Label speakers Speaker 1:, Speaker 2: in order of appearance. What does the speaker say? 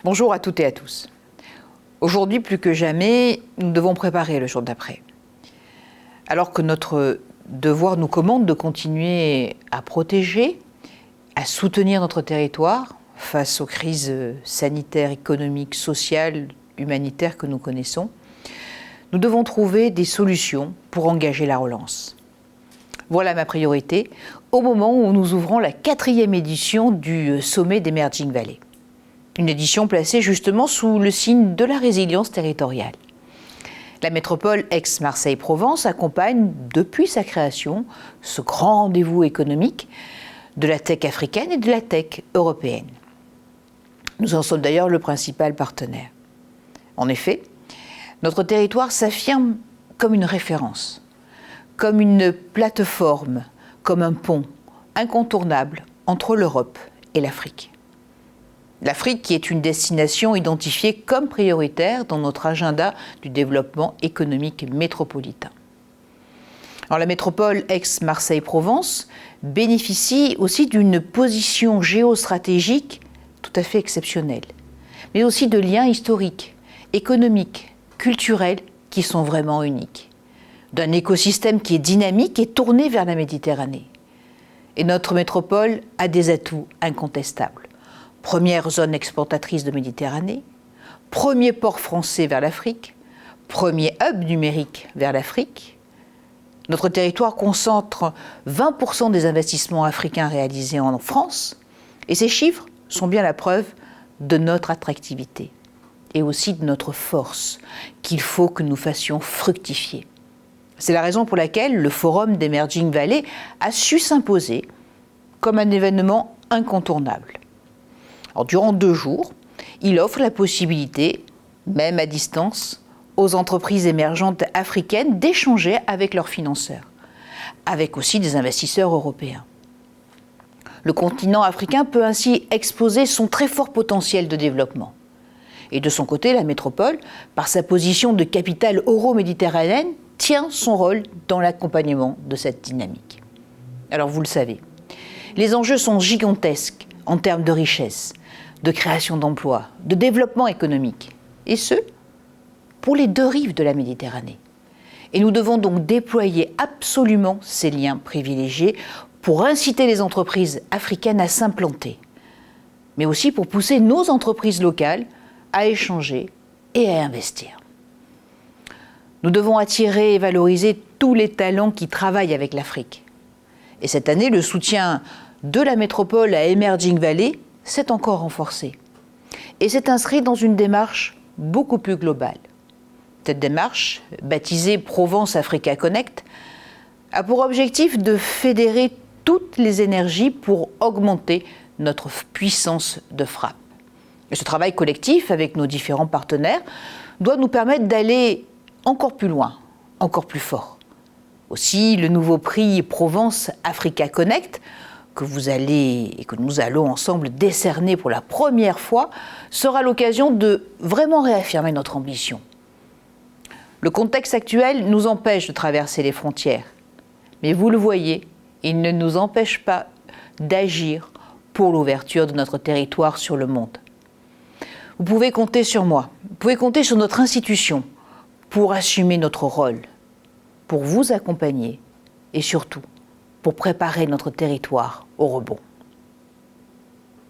Speaker 1: Bonjour à toutes et à tous. Aujourd'hui, plus que jamais, nous devons préparer le jour d'après. Alors que notre devoir nous commande de continuer à protéger, à soutenir notre territoire face aux crises sanitaires, économiques, sociales, humanitaires que nous connaissons, nous devons trouver des solutions pour engager la relance. Voilà ma priorité au moment où nous ouvrons la 4e édition du sommet d'Emerging Valley. Une édition placée justement sous le signe de la résilience territoriale. La métropole Aix-Marseille-Provence accompagne depuis sa création ce grand rendez-vous économique de la tech africaine et de la tech européenne. Nous en sommes d'ailleurs le principal partenaire. En effet, notre territoire s'affirme comme une référence, comme une plateforme, comme un pont incontournable entre l'Europe et l'Afrique. L'Afrique qui est une destination identifiée comme prioritaire dans notre agenda du développement économique métropolitain. Alors, la métropole Aix-Marseille-Provence bénéficie aussi d'une position géostratégique tout à fait exceptionnelle, mais aussi de liens historiques, économiques, culturels qui sont vraiment uniques, d'un écosystème qui est dynamique et tourné vers la Méditerranée. Et notre métropole a des atouts incontestables. Première zone exportatrice de Méditerranée, premier port français vers l'Afrique, premier hub numérique vers l'Afrique. Notre territoire concentre 20% des investissements africains réalisés en France, et ces chiffres sont bien la preuve de notre attractivité et aussi de notre force qu'il faut que nous fassions fructifier. C'est la raison pour laquelle le Forum d'Emerging Valley a su s'imposer comme un événement incontournable. Alors, durant 2 jours, il offre la possibilité, même à distance, aux entreprises émergentes africaines d'échanger avec leurs financeurs, avec aussi des investisseurs européens. Le continent africain peut ainsi exposer son très fort potentiel de développement. Et de son côté, la métropole, par sa position de capitale euro-méditerranéenne, tient son rôle dans l'accompagnement de cette dynamique. Alors vous le savez, les enjeux sont gigantesques en termes de richesse, de création d'emplois, de développement économique, et ce, pour les 2 rives de la Méditerranée. Et nous devons donc déployer absolument ces liens privilégiés pour inciter les entreprises africaines à s'implanter, mais aussi pour pousser nos entreprises locales à échanger et à investir. Nous devons attirer et valoriser tous les talents qui travaillent avec l'Afrique. Et cette année, le soutien de la métropole à Emerging Valley s'est encore renforcé et s'est inscrit dans une démarche beaucoup plus globale. Cette démarche, baptisée Provence Africa Connect, a pour objectif de fédérer toutes les énergies pour augmenter notre puissance de frappe. Et ce travail collectif avec nos différents partenaires doit nous permettre d'aller encore plus loin, encore plus fort. Aussi, le nouveau prix Provence Africa Connect que nous allons ensemble décerner pour la première fois, sera l'occasion de vraiment réaffirmer notre ambition. Le contexte actuel nous empêche de traverser les frontières, mais vous le voyez, il ne nous empêche pas d'agir pour l'ouverture de notre territoire sur le monde. Vous pouvez compter sur moi, vous pouvez compter sur notre institution pour assumer notre rôle, pour vous accompagner et surtout pour préparer notre territoire au rebond.